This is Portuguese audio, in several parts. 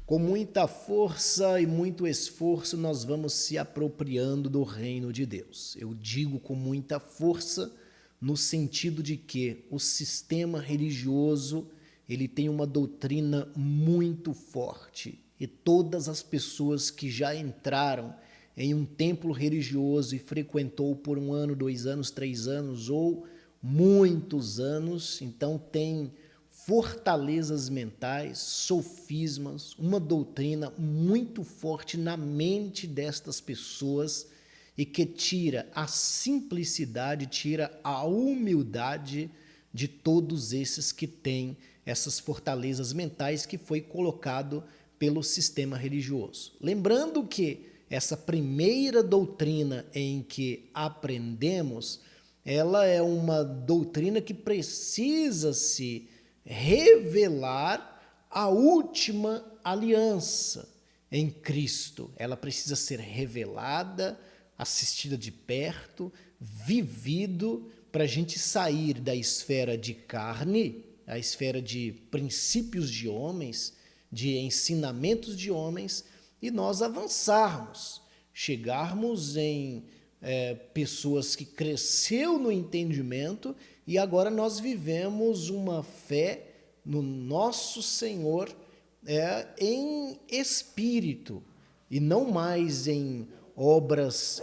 Com muita força e muito esforço, nós vamos se apropriando do reino de Deus. Eu digo com muita força no sentido de que o sistema religioso, ele tem uma doutrina muito forte e todas as pessoas que já entraram em um templo religioso e frequentou por 1 ano, 2 anos, 3 anos ou muitos anos, então tem fortalezas mentais, sofismas, uma doutrina muito forte na mente destas pessoas e que tira a simplicidade, tira a humildade de todos esses que têm essas fortalezas mentais que foi colocado pelo sistema religioso. Lembrando que essa primeira doutrina em que aprendemos, ela é uma doutrina que precisa se revelar a última aliança em Cristo. Ela precisa ser revelada, assistida de perto, vivido, para a gente sair da esfera de carne, a esfera de princípios de homens, de ensinamentos de homens, e nós avançarmos, chegarmos em pessoas que cresceu no entendimento e agora nós vivemos uma fé no nosso Senhor em espírito e não mais em obras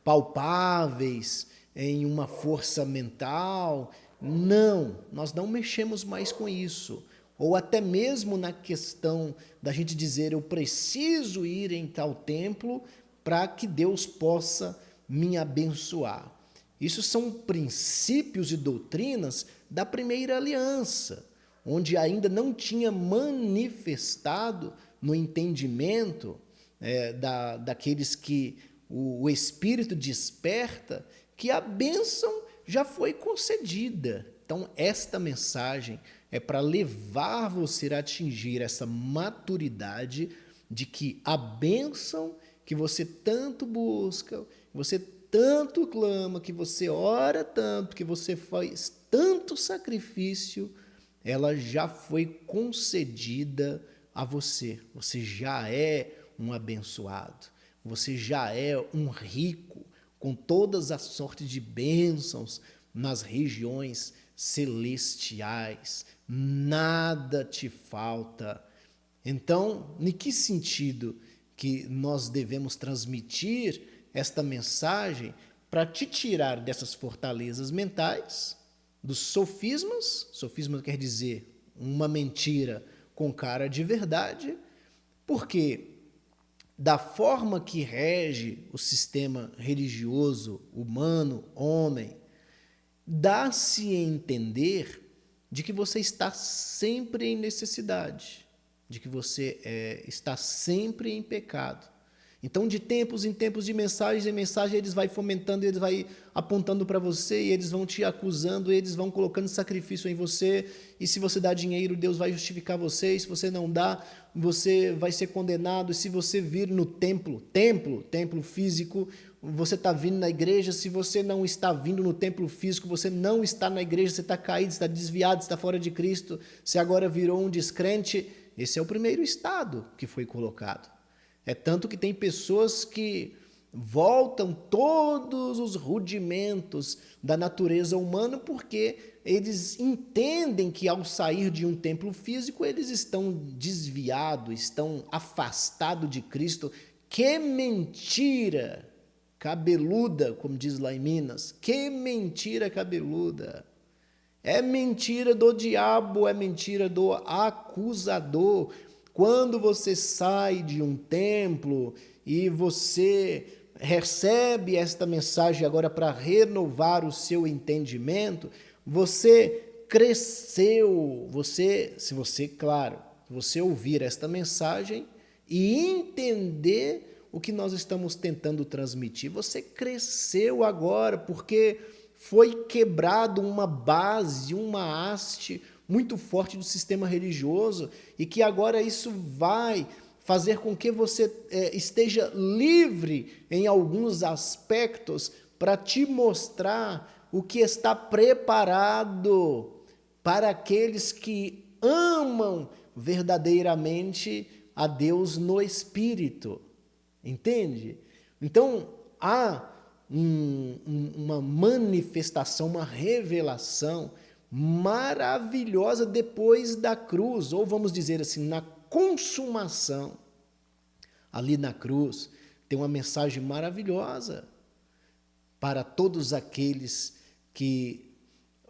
palpáveis, em uma força mental. Não, nós não mexemos mais com isso. Ou até mesmo na questão da gente dizer eu preciso ir em tal templo para que Deus possa me abençoar. Isso são princípios e doutrinas da primeira aliança, onde ainda não tinha manifestado no entendimento daqueles que o Espírito desperta, que a bênção já foi concedida. Então, esta mensagem é para levar você a atingir essa maturidade de que a bênção que você tanto busca, você tanto clama, que você ora tanto, que você faz tanto sacrifício, ela já foi concedida a você. Você já é um abençoado. Você já é um rico com todas as sortes de bênçãos nas regiões celestiais. Nada te falta. Então, em que sentido que nós devemos transmitir esta mensagem para te tirar dessas fortalezas mentais, dos sofismas? Sofisma quer dizer uma mentira com cara de verdade, porque da forma que rege o sistema religioso, humano, homem, dá-se a entender de que você está sempre em necessidade, de que você está sempre em pecado. Então, de tempos em tempos, de mensagens em mensagem, eles vão fomentando, eles vão apontando para você, e eles vão te acusando, eles vão colocando sacrifício em você, e se você dá dinheiro, Deus vai justificar você, e se você não dá, você vai ser condenado, e se você vir no templo físico, você está vindo na igreja, se você não está vindo no templo físico, você não está na igreja, você está caído, está desviado, está fora de Cristo, você agora virou um descrente. Esse é o primeiro estado que foi colocado. É tanto que tem pessoas que voltam todos os rudimentos da natureza humana porque eles entendem que ao sair de um templo físico eles estão desviados, estão afastados de Cristo. Que mentira cabeluda, como diz lá em Minas. Que mentira cabeluda. É mentira do diabo, é mentira do acusador. Quando você sai de um templo e você recebe esta mensagem agora para renovar o seu entendimento, você cresceu, se você ouvir esta mensagem e entender o que nós estamos tentando transmitir, você cresceu agora, porque foi quebrado uma base, uma haste muito forte do sistema religioso e que agora isso vai fazer com que você esteja livre em alguns aspectos para te mostrar o que está preparado para aqueles que amam verdadeiramente a Deus no Espírito, entende? Então, há uma manifestação, uma revelação maravilhosa depois da cruz, ou vamos dizer assim, na consumação. Ali na cruz tem uma mensagem maravilhosa para todos aqueles que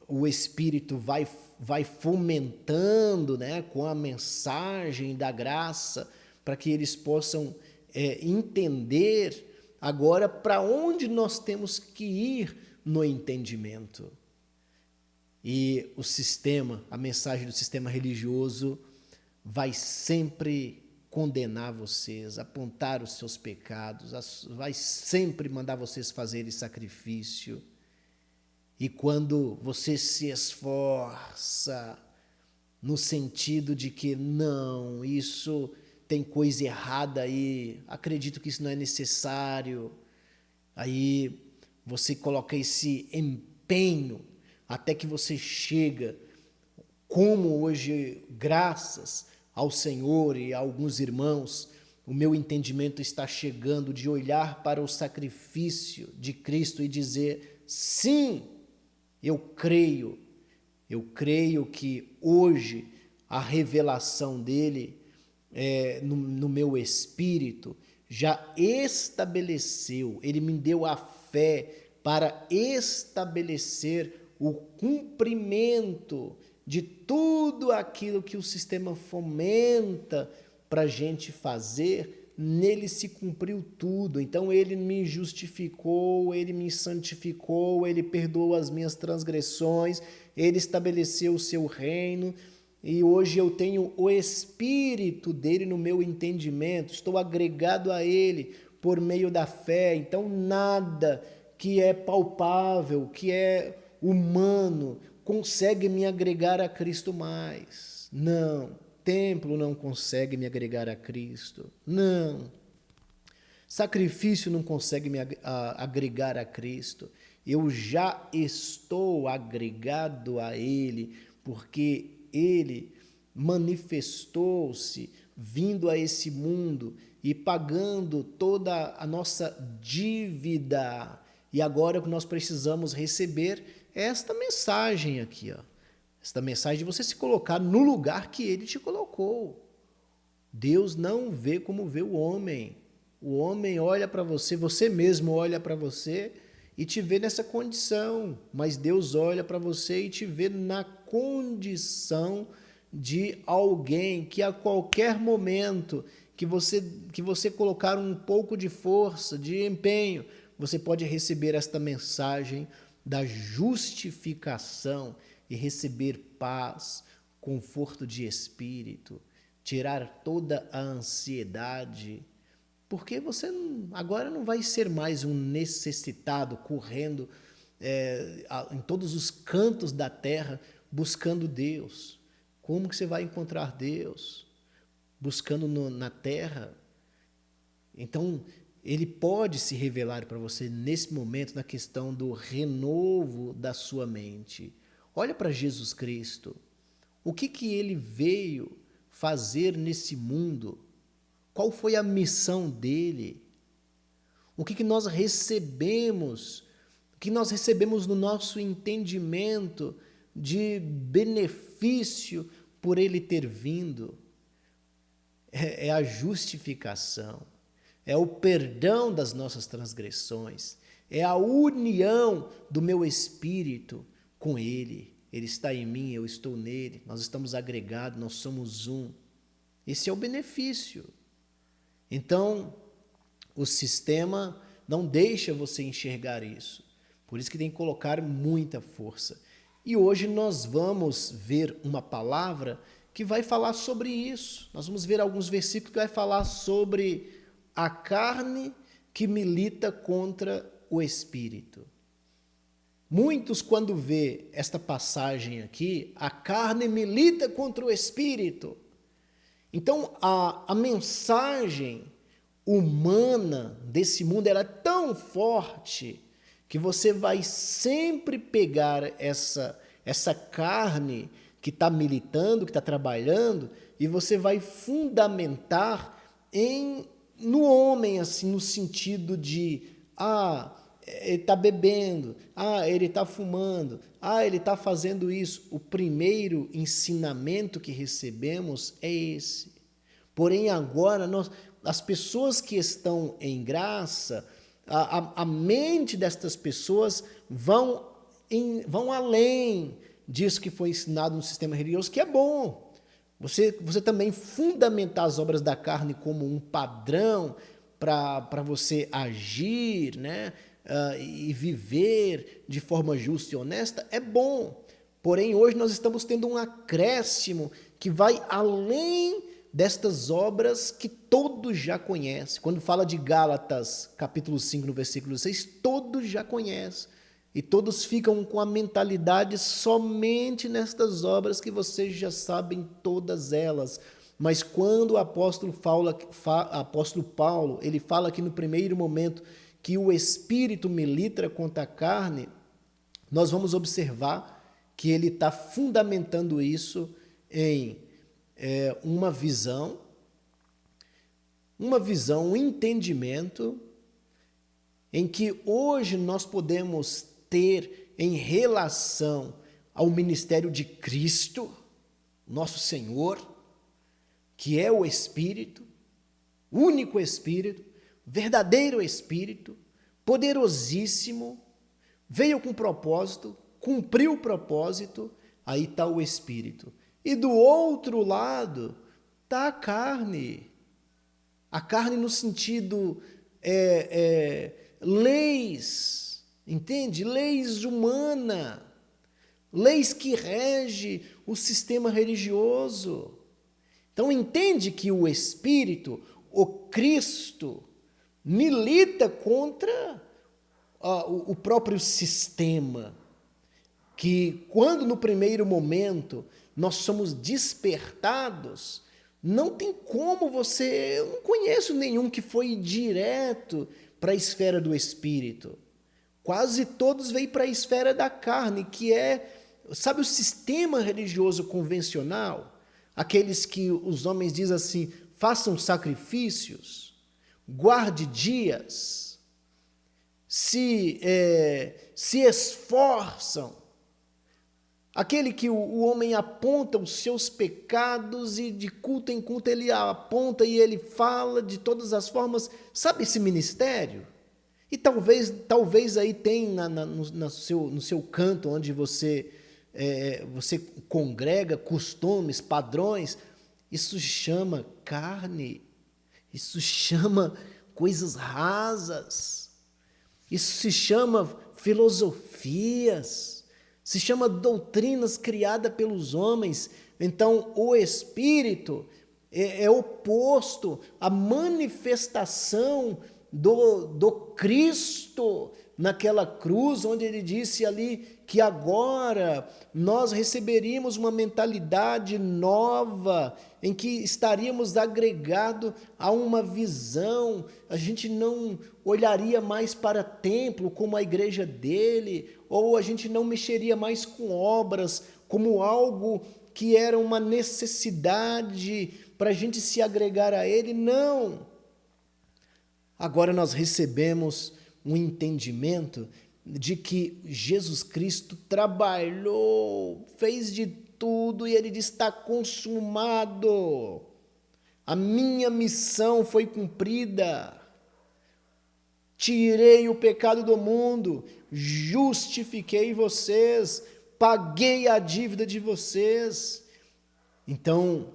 o Espírito vai fomentando, né, com a mensagem da graça, para que eles possam entender agora para onde nós temos que ir no entendimento. E o sistema, a mensagem do sistema religioso vai sempre condenar vocês, apontar os seus pecados, vai sempre mandar vocês fazerem sacrifício. E quando você se esforça no sentido de que não, isso tem coisa errada aí, acredito que isso não é necessário, aí você coloca esse empenho até que você chega, como hoje, graças ao Senhor e a alguns irmãos, o meu entendimento está chegando de olhar para o sacrifício de Cristo e dizer, sim, eu creio que hoje a revelação dele no meu espírito já estabeleceu, ele me deu a fé para estabelecer o cumprimento de tudo aquilo que o sistema fomenta para a gente fazer, nele se cumpriu tudo. Então ele me justificou, ele me santificou, ele perdoou as minhas transgressões, ele estabeleceu o seu reino, e hoje eu tenho o Espírito dele no meu entendimento, estou agregado a ele por meio da fé. Então nada que é palpável, que é humano, consegue me agregar a Cristo mais. Não. Templo não consegue me agregar a Cristo. Não. Sacrifício não consegue me agregar a Cristo. Eu já estou agregado a Ele, porque Ele manifestou-se vindo a esse mundo e pagando toda a nossa dívida. E agora o que nós precisamos receber é esta mensagem aqui, ó. Esta mensagem de você se colocar no lugar que Ele te colocou. Deus não vê como vê o homem. O homem olha para você, você mesmo olha para você e te vê nessa condição. Mas Deus olha para você e te vê na condição de alguém que a qualquer momento que você colocar um pouco de força, de empenho, você pode receber esta mensagem da justificação e receber paz, conforto de espírito, tirar toda a ansiedade, porque você agora não vai ser mais um necessitado correndo em todos os cantos da terra buscando Deus. Como que você vai encontrar Deus? Buscando na terra? Então, Ele pode se revelar para você nesse momento na questão do renovo da sua mente. Olha para Jesus Cristo. O que Ele veio fazer nesse mundo? Qual foi a missão dele? O que nós recebemos? O que nós recebemos no nosso entendimento de benefício por Ele ter vindo? É a justificação. É o perdão das nossas transgressões, é a união do meu espírito com Ele. Ele está em mim, eu estou nele, nós estamos agregados, nós somos um. Esse é o benefício. Então, o sistema não deixa você enxergar isso. Por isso que tem que colocar muita força. E hoje nós vamos ver uma palavra que vai falar sobre isso. Nós vamos ver alguns versículos que vai falar sobre a carne que milita contra o espírito. Muitos, quando vê esta passagem aqui, a carne milita contra o espírito. Então, a mensagem humana desse mundo ela é tão forte que você vai sempre pegar essa carne que está militando, que está trabalhando, e você vai fundamentar no homem, assim, no sentido de, ele está bebendo, ele está fumando, ele está fazendo isso. O primeiro ensinamento que recebemos é esse. Porém, agora, as pessoas que estão em graça, a mente destas pessoas vão além disso que foi ensinado no sistema religioso, que é bom. Você também fundamentar as obras da carne como um padrão para você agir, né? E viver de forma justa e honesta é bom. Porém, hoje nós estamos tendo um acréscimo que vai além destas obras que todos já conhecem. Quando fala de Gálatas, capítulo 5, no versículo 6, todos já conhecem. E todos ficam com a mentalidade somente nestas obras que vocês já sabem todas elas. Mas quando o apóstolo Paulo, ele fala que no primeiro momento que o Espírito milita contra a carne, nós vamos observar que ele está fundamentando isso em uma visão, um entendimento em que hoje nós podemos ter em relação ao ministério de Cristo, nosso Senhor, que é o Espírito, único Espírito, verdadeiro Espírito, poderosíssimo, veio com propósito, cumpriu o propósito, aí está o Espírito. E do outro lado está a carne no sentido leis, entende? Leis humanas, leis que regem o sistema religioso. Então entende que o Espírito, o Cristo, milita contra o próprio sistema, que quando no primeiro momento nós somos despertados, não tem como eu não conheço nenhum que foi direto para a esfera do Espírito. Quase todos veem para a esfera da carne, que sabe, o sistema religioso convencional? Aqueles que os homens dizem assim, façam sacrifícios, guarde dias, se esforçam. Aquele que o homem aponta os seus pecados e de culto em culto ele aponta e ele fala de todas as formas. Sabe esse ministério? E talvez aí tenha no seu canto onde você congrega costumes, padrões. Isso chama carne. Isso chama coisas rasas. Isso se chama filosofias. Se chama doutrinas criadas pelos homens. Então, o Espírito é oposto à manifestação do Cristo naquela cruz, onde ele disse ali que agora nós receberíamos uma mentalidade nova, em que estaríamos agregados a uma visão, a gente não olharia mais para templo como a igreja dele, ou a gente não mexeria mais com obras como algo que era uma necessidade para a gente se agregar a ele, não. Agora nós recebemos um entendimento de que Jesus Cristo trabalhou, fez de tudo e ele diz, está consumado. A minha missão foi cumprida. Tirei o pecado do mundo, justifiquei vocês, paguei a dívida de vocês. Então,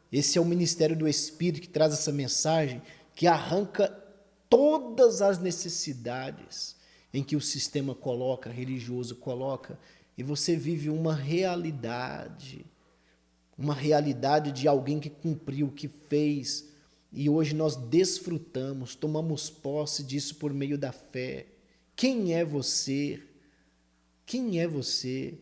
esse é o ministério do Espírito que traz essa mensagem, que arranca todas as necessidades em que o sistema religioso coloca, e você vive uma realidade de alguém que cumpriu, que fez, e hoje nós desfrutamos, tomamos posse disso por meio da fé. Quem é você? Quem é você?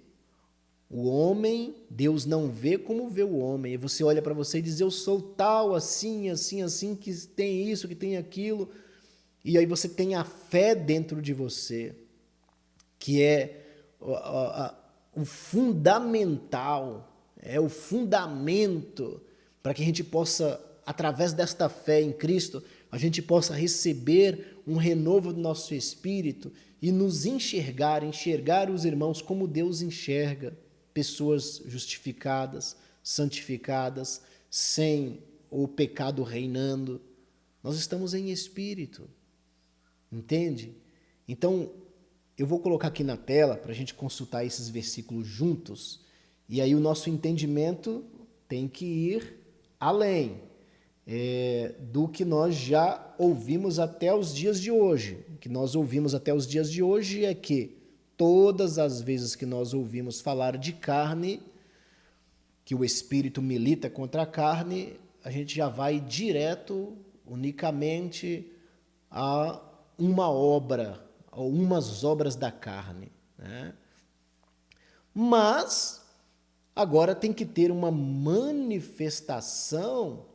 O homem, Deus não vê como vê o homem. E você olha para você e diz, eu sou tal, assim, assim, assim, que tem isso, que tem aquilo. E aí você tem a fé dentro de você, que é o fundamental, é o fundamento para que a gente possa, através desta fé em Cristo, a gente possa receber um renovo do nosso espírito e nos enxergar os irmãos como Deus enxerga, pessoas justificadas, santificadas, sem o pecado reinando. Nós estamos em espírito, entende? Então, eu vou colocar aqui na tela para a gente consultar esses versículos juntos, e aí o nosso entendimento tem que ir além do que nós já ouvimos até os dias de hoje. O que nós ouvimos até os dias de hoje é que todas as vezes que nós ouvimos falar de carne, que o espírito milita contra a carne, a gente já vai direto, unicamente, a uma obra, a umas obras da carne, né? Mas agora tem que ter uma manifestação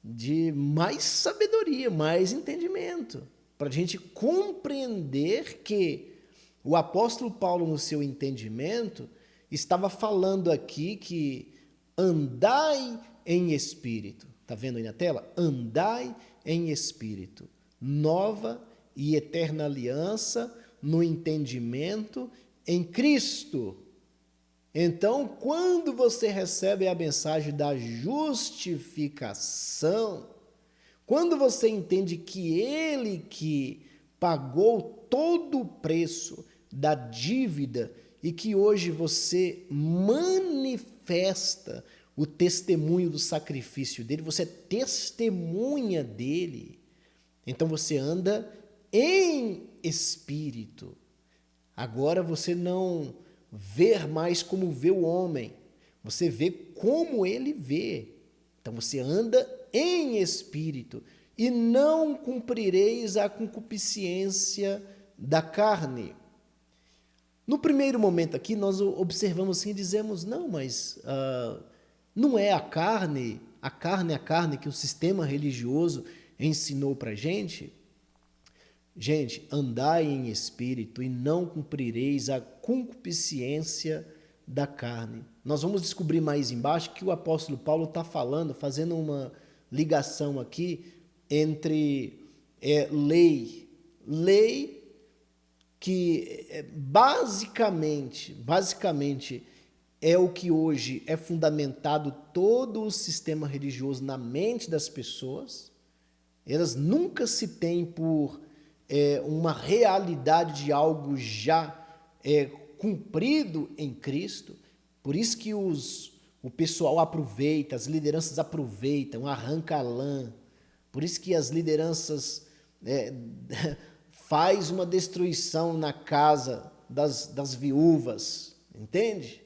de mais sabedoria, mais entendimento, para a gente compreender que o apóstolo Paulo, no seu entendimento, estava falando aqui que andai em espírito. Está vendo aí na tela? Andai em espírito. Nova e eterna aliança no entendimento em Cristo. Então, quando você recebe a mensagem da justificação, quando você entende que Ele que pagou todo o preço da dívida e que hoje você manifesta o testemunho do sacrifício dele, você testemunha dele, então você anda em espírito. Agora você não ver mais como vê o homem, você vê como ele vê. Então você anda em espírito e não cumprireis a concupiscência da carne. No primeiro momento aqui nós observamos assim e dizemos, não, mas não é a carne que o sistema religioso ensinou para a gente. Gente, andai em espírito e não cumprireis a concupiscência da carne. Nós vamos descobrir mais embaixo que o apóstolo Paulo está falando, fazendo uma ligação aqui entre lei que basicamente é o que hoje é fundamentado todo o sistema religioso na mente das pessoas. Elas nunca se têm por uma realidade de algo já cumprido em Cristo. Por isso que o pessoal aproveita, as lideranças aproveitam, arranca a lã. Por isso que as lideranças faz uma destruição na casa das viúvas, entende?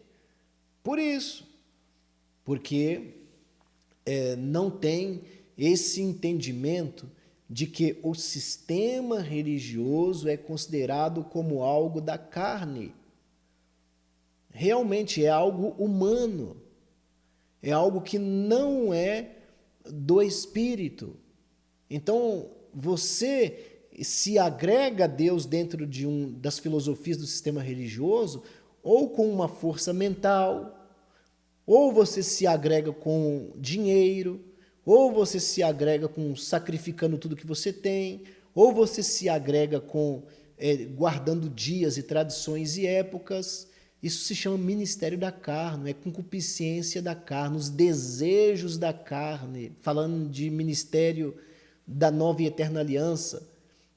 Por isso, porque não tem esse entendimento de que o sistema religioso é considerado como algo da carne. Realmente é algo humano, é algo que não é do espírito. Então, você se agrega a Deus dentro das filosofias do sistema religioso, ou com uma força mental, ou você se agrega com dinheiro, ou você se agrega sacrificando tudo que você tem, ou você se agrega guardando dias e tradições e épocas. Isso se chama ministério da carne, é concupiscência da carne, os desejos da carne, falando de ministério da nova e eterna aliança,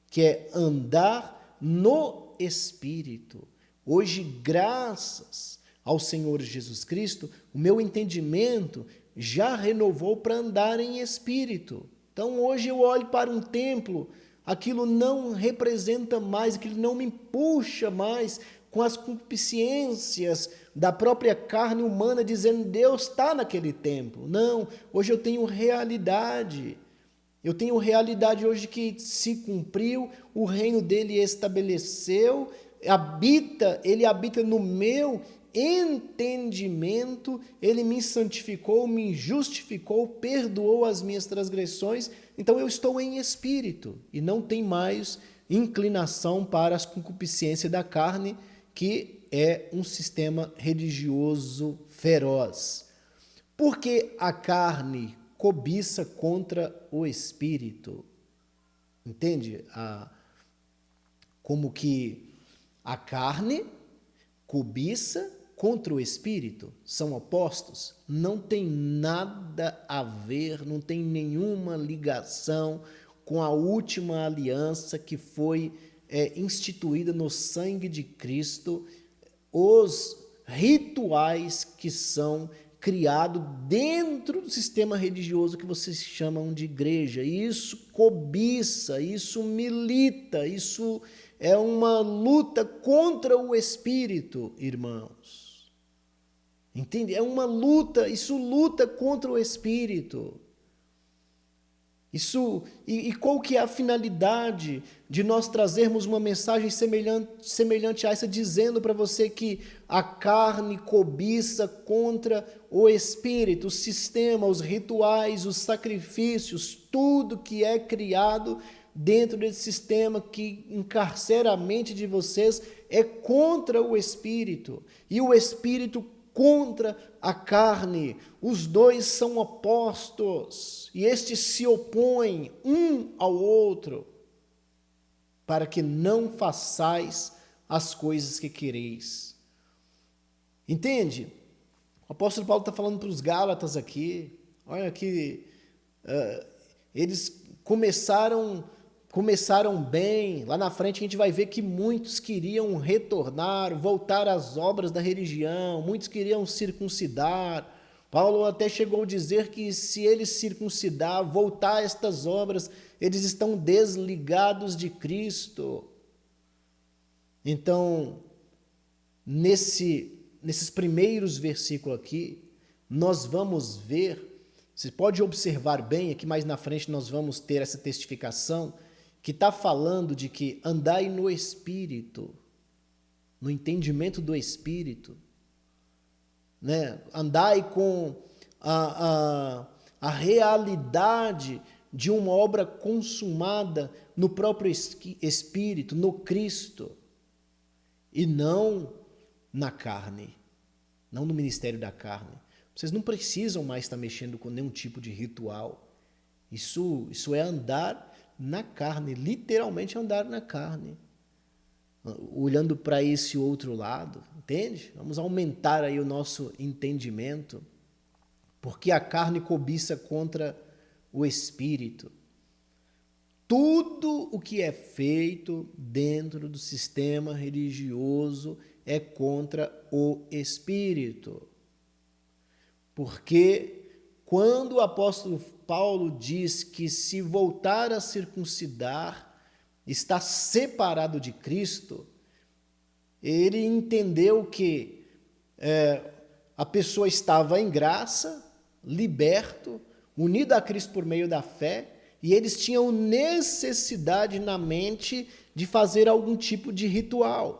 que é andar no Espírito. Hoje, graças ao Senhor Jesus Cristo, o meu entendimento já renovou para andar em espírito. Então hoje eu olho para um templo, aquilo não representa mais, aquilo não me puxa mais com as concupiscências da própria carne humana, dizendo Deus está naquele templo. Não, hoje eu tenho realidade. Eu tenho realidade hoje que se cumpriu, o reino dele estabeleceu, ele habita no meu entendimento, ele me santificou, me justificou, perdoou as minhas transgressões, então eu estou em espírito e não tem mais inclinação para as concupiscências da carne, que é um sistema religioso feroz. Porque a carne cobiça contra o espírito. Entende? Como que a carne cobiça contra o espírito são opostos. Não tem nada a ver, não tem nenhuma ligação com a última aliança que foi instituída no sangue de Cristo, os rituais que são criados dentro do sistema religioso que vocês chamam de igreja. Isso cobiça, isso milita, isso é uma luta contra o espírito, irmãos. Entende? É uma luta, isso luta contra o espírito. E qual que é a finalidade de nós trazermos uma mensagem semelhante a essa, dizendo para você que a carne cobiça contra o espírito, o sistema, os rituais, os sacrifícios, tudo que é criado dentro desse sistema que encarcera a mente de vocês é contra o espírito, e o espírito contra a carne. Os dois são opostos e estes se opõem um ao outro, para que não façais as coisas que quereis. Entende? O apóstolo Paulo está falando para os Gálatas aqui. Olha que eles começaram bem. Lá na frente a gente vai ver que muitos queriam retornar, voltar às obras da religião, muitos queriam circuncidar. Paulo até chegou a dizer que se eles circuncidar, voltar a estas obras, eles estão desligados de Cristo. Então, nesses primeiros versículos aqui, nós vamos ver, você pode observar bem, aqui mais na frente nós vamos ter essa testificação, que está falando de que andai no Espírito, no entendimento do Espírito, né? Andai com a realidade de uma obra consumada no próprio Espírito, no Cristo, e não na carne, não no ministério da carne. Vocês não precisam mais estar mexendo com nenhum tipo de ritual. Isso é andar na carne, literalmente andar na carne. Olhando para esse outro lado, entende? Vamos aumentar aí o nosso entendimento, porque a carne cobiça contra o espírito. Tudo o que é feito dentro do sistema religioso é contra o espírito. Porque quando o apóstolo Paulo diz que se voltar a circuncidar está separado de Cristo, ele entendeu que a pessoa estava em graça, liberto, unido a Cristo por meio da fé, e eles tinham necessidade na mente de fazer algum tipo de ritual.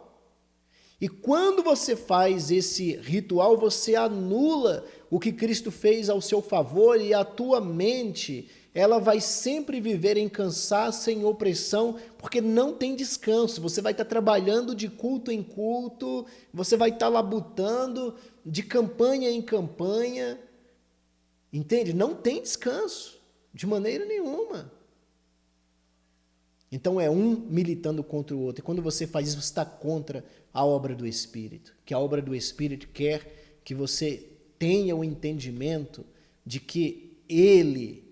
E quando você faz esse ritual, você anula o que Cristo fez ao seu favor, e a tua mente, ela vai sempre viver em cansaço, em opressão, porque não tem descanso. Você vai estar trabalhando de culto em culto, você vai estar labutando de campanha em campanha, entende? Não tem descanso, de maneira nenhuma. Então é um militando contra o outro, e quando você faz isso, você está contra a obra do Espírito, que a obra do Espírito quer que você tenha o entendimento de que Ele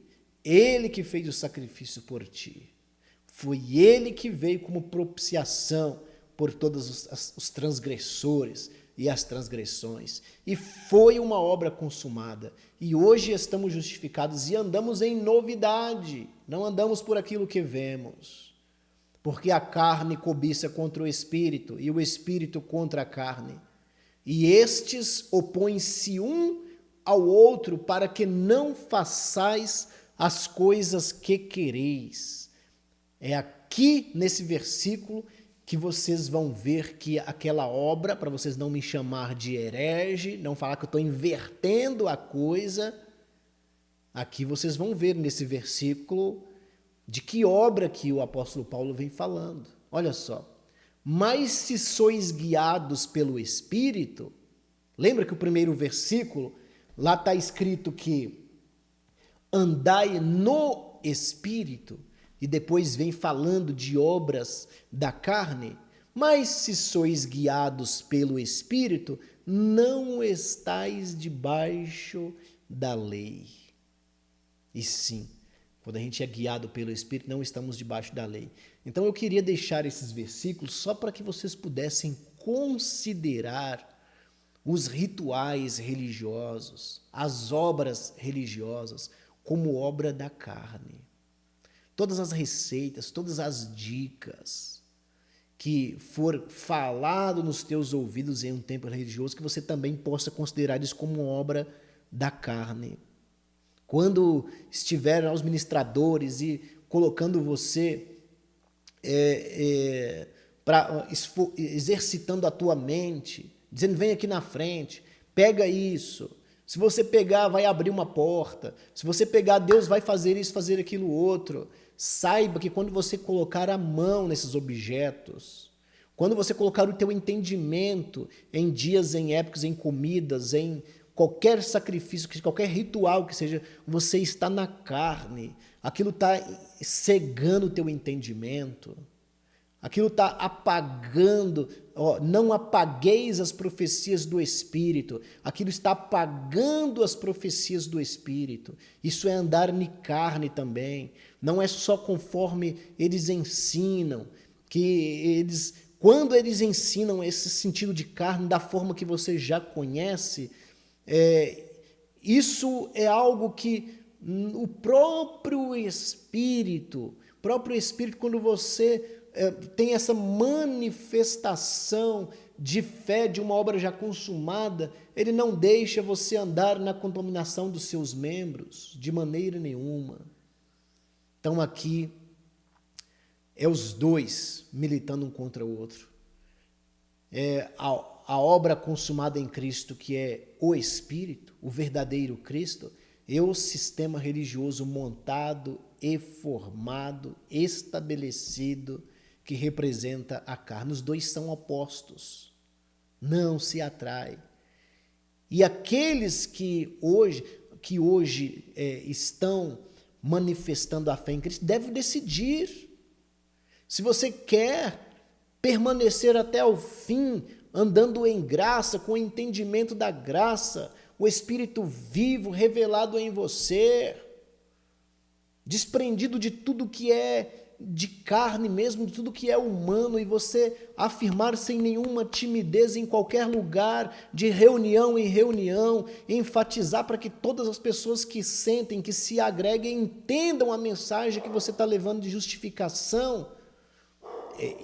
que fez o sacrifício por ti. Foi Ele que veio como propiciação por todos os transgressores e as transgressões. E foi uma obra consumada. E hoje estamos justificados e andamos em novidade. Não andamos por aquilo que vemos. Porque a carne cobiça contra o Espírito e o Espírito contra a carne. E estes opõem-se um ao outro para que não façais as coisas que quereis. É aqui nesse versículo que vocês vão ver que aquela obra, para vocês não me chamar de herege, não falar que eu estou invertendo a coisa, aqui vocês vão ver nesse versículo de que obra que o apóstolo Paulo vem falando. Olha só. Mas se sois guiados pelo Espírito, lembra que o primeiro versículo, lá está escrito que andai no Espírito, e depois vem falando de obras da carne, mas se sois guiados pelo Espírito, não estais debaixo da lei. E sim, quando a gente é guiado pelo Espírito, não estamos debaixo da lei. Então eu queria deixar esses versículos só para que vocês pudessem considerar os rituais religiosos, as obras religiosas, como obra da carne. Todas as receitas, todas as dicas que for falado nos teus ouvidos em um tempo religioso, que você também possa considerar isso como obra da carne. Quando estiver aos ministradores e colocando você exercitando a tua mente, dizendo, vem aqui na frente, pega isso. Se você pegar, vai abrir uma porta. Se você pegar, Deus vai fazer isso, fazer aquilo outro. Saiba que quando você colocar a mão nesses objetos, quando você colocar o teu entendimento em dias, em épocas, em comidas, em qualquer sacrifício, qualquer ritual que seja, você está na carne. Aquilo está cegando o teu entendimento. Aquilo está apagando, não apagueis as profecias do Espírito. Aquilo está apagando as profecias do Espírito. Isso é andar em carne também. Não é só conforme eles ensinam, quando eles ensinam esse sentido de carne da forma que você já conhece, isso é algo que o próprio Espírito, quando você tem essa manifestação de fé de uma obra já consumada, ele não deixa você andar na contaminação dos seus membros de maneira nenhuma. Então aqui é os dois militando um contra o outro. É a obra consumada em Cristo, que é o Espírito, o verdadeiro Cristo, e o sistema religioso montado e formado, estabelecido, que representa a carne. Os dois são opostos, não se atraem. E aqueles que hoje estão manifestando a fé em Cristo devem decidir se você quer permanecer até o fim, andando em graça, com o entendimento da graça, o Espírito vivo revelado em você, desprendido de tudo que é de carne mesmo, de tudo que é humano, e você afirmar sem nenhuma timidez em qualquer lugar, de reunião em reunião, enfatizar para que todas as pessoas que sentem, que se agreguem, entendam a mensagem que você está levando de justificação.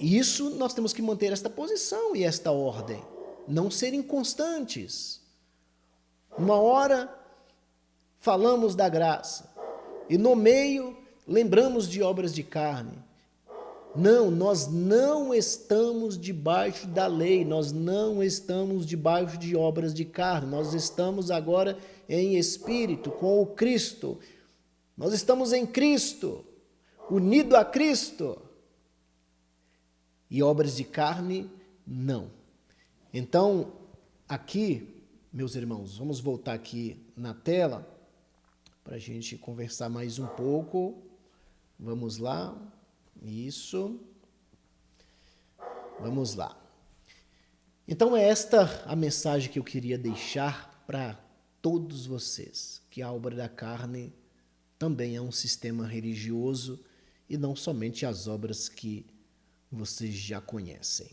Isso nós temos que manter esta posição e esta ordem, não ser inconstantes. Uma hora falamos da graça, e no meio lembramos de obras de carne. Não, nós não estamos debaixo da lei, nós não estamos debaixo de obras de carne, nós estamos agora em espírito, com o Cristo. Nós estamos em Cristo, unido a Cristo. E obras de carne, não. Então, aqui, meus irmãos, vamos voltar aqui na tela para a gente conversar mais um pouco. Vamos lá. Isso. Vamos lá. Então, é esta a mensagem que eu queria deixar para todos vocês, que a obra da carne também é um sistema religioso e não somente as obras que vocês já conhecem.